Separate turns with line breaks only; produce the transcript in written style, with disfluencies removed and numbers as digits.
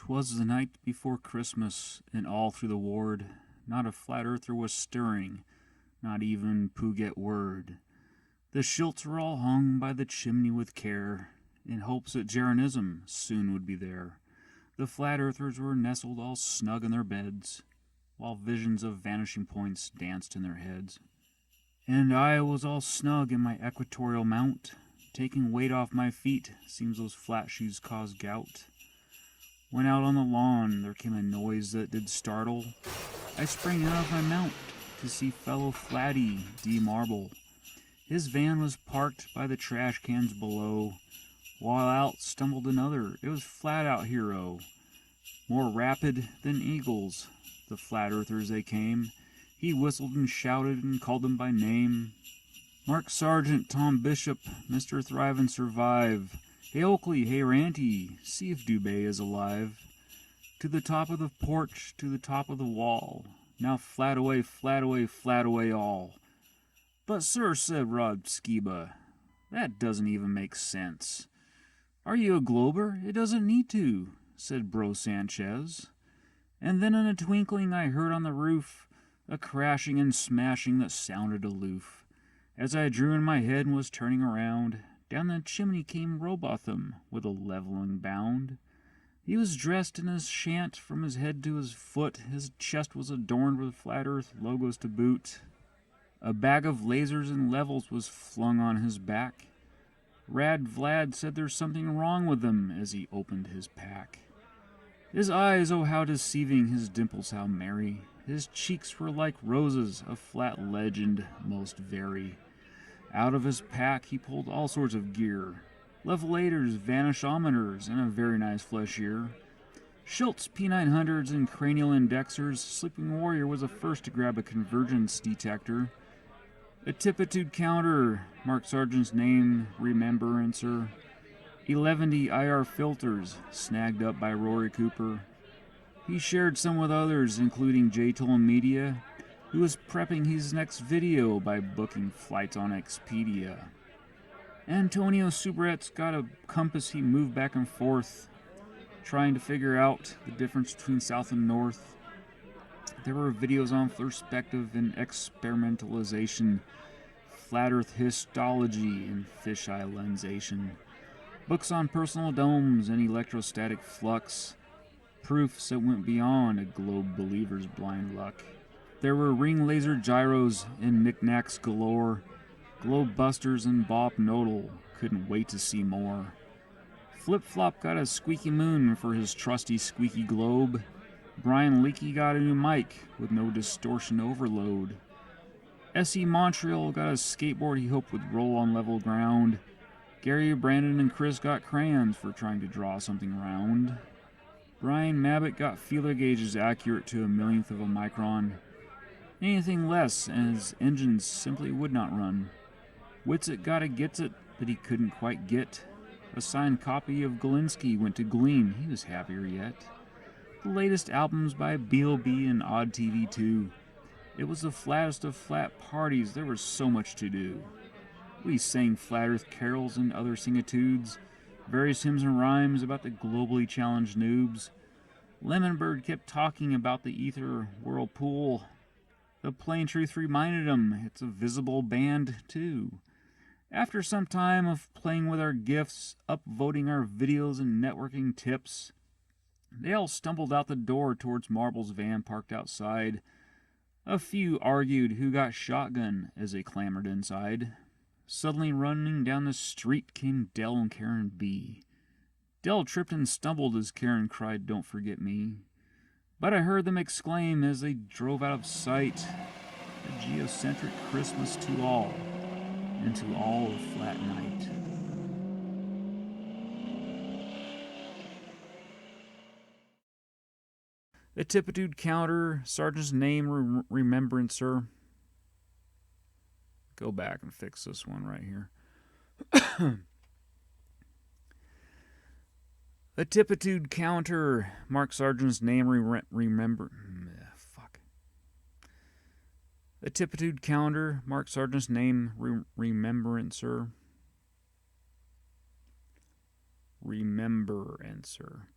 'Twas the night before Christmas, and all through the ward not a flat earther was stirring, not even Puget word. The shilts were all hung by the chimney with care, in hopes that Jeranism soon would be there. The flat earthers were nestled all snug in their beds, while visions of vanishing points danced in their heads. And I was all snug in my equatorial mount, taking weight off my feet, seems those flat shoes caused gout. When out on the lawn there came a noise that did startle. I sprang out of my mount to see fellow Flatty D. Marble. His van was parked by the trash cans below, while out stumbled another. It was Flat Out Hero. More rapid than eagles, the flat earthers they came. He whistled and shouted and called them by name. Mark Sargent, Tom Bishop, Mr. Thrive and Survive. Hey Oakley, hey Ranty, see if Dubé is alive. To the top of the porch, to the top of the wall. Now flat away, flat away, flat away all. But sir, said Rod Skiba, that doesn't even make sense. Are you a glober? It doesn't need to, said Bro Sanchez. And then in a twinkling I heard on the roof a crashing and smashing that sounded aloof. As I drew in my head and was turning around, down the chimney came Robotham with a leveling bound. He was dressed in his shant from his head to his foot. His chest was adorned with flat earth logos to boot. A bag of lasers and levels was flung on his back. Rad Vlad said there's something wrong with him as he opened his pack. His eyes, oh how deceiving, his dimples how merry. His cheeks were like roses, a flat legend most very. Out of his pack he pulled all sorts of gear. Levelators, vanishometers, and a very nice flesh ear. Schiltz P900s and cranial indexers. Sleeping Warrior was the first to grab a convergence detector. A tipitude counter, Mark Sargent's name, remembrancer. 11D IR filters, snagged up by Rory Cooper. He shared some with others, including J-Toll Media, who was prepping his next video by booking flights on Expedia. Antonio Subret's got a compass he moved back and forth, trying to figure out the difference between south and north. There were videos on perspective and experimentalization, flat earth histology, and fisheye lensation. Books on personal domes and electrostatic flux, proofs that went beyond a globe believer's blind luck. There were ring laser gyros and knickknacks galore. Globe busters and Bob Nodal couldn't wait to see more. Flip Flop got a squeaky moon for his trusty squeaky globe. Brian Leakey got a new mic with no distortion overload. S.E. Montreal got a skateboard he hoped would roll on level ground. Gary, Brandon, and Chris got crayons for trying to draw something round. Brian Mabbitt got feeler gauges accurate to a millionth of a micron. Anything less, and his engines simply would not run. Witsit got a gets it that he couldn't quite get. A signed copy of Galinsky went to Gleam, he was happier yet. The latest albums by B.O.B. and Odd TV 2. It was the flattest of flat parties, there was so much to do. We sang flat earth carols and other singitudes, various hymns and rhymes about the globally challenged noobs. Lemonbird kept talking about the ether whirlpool. The plain truth reminded him it's a visible band, too. After some time of playing with our gifts, upvoting our videos and networking tips, they all stumbled out the door towards Marble's van parked outside. A few argued who got shotgun as they clambered inside. Suddenly running down the street came Dell and Karen B. Dell tripped and stumbled as Karen cried, "Don't forget me." But I heard them exclaim as they drove out of sight, "A geocentric Christmas to all, and to all of Flat Night." The tipitude counter, Sergeant's name, remembrancer. Go back and fix this one right here. A tipitude counter, Mark Sargent's name, A tipitude counter, Mark Sargent's name, remembrancer. Remembrancer.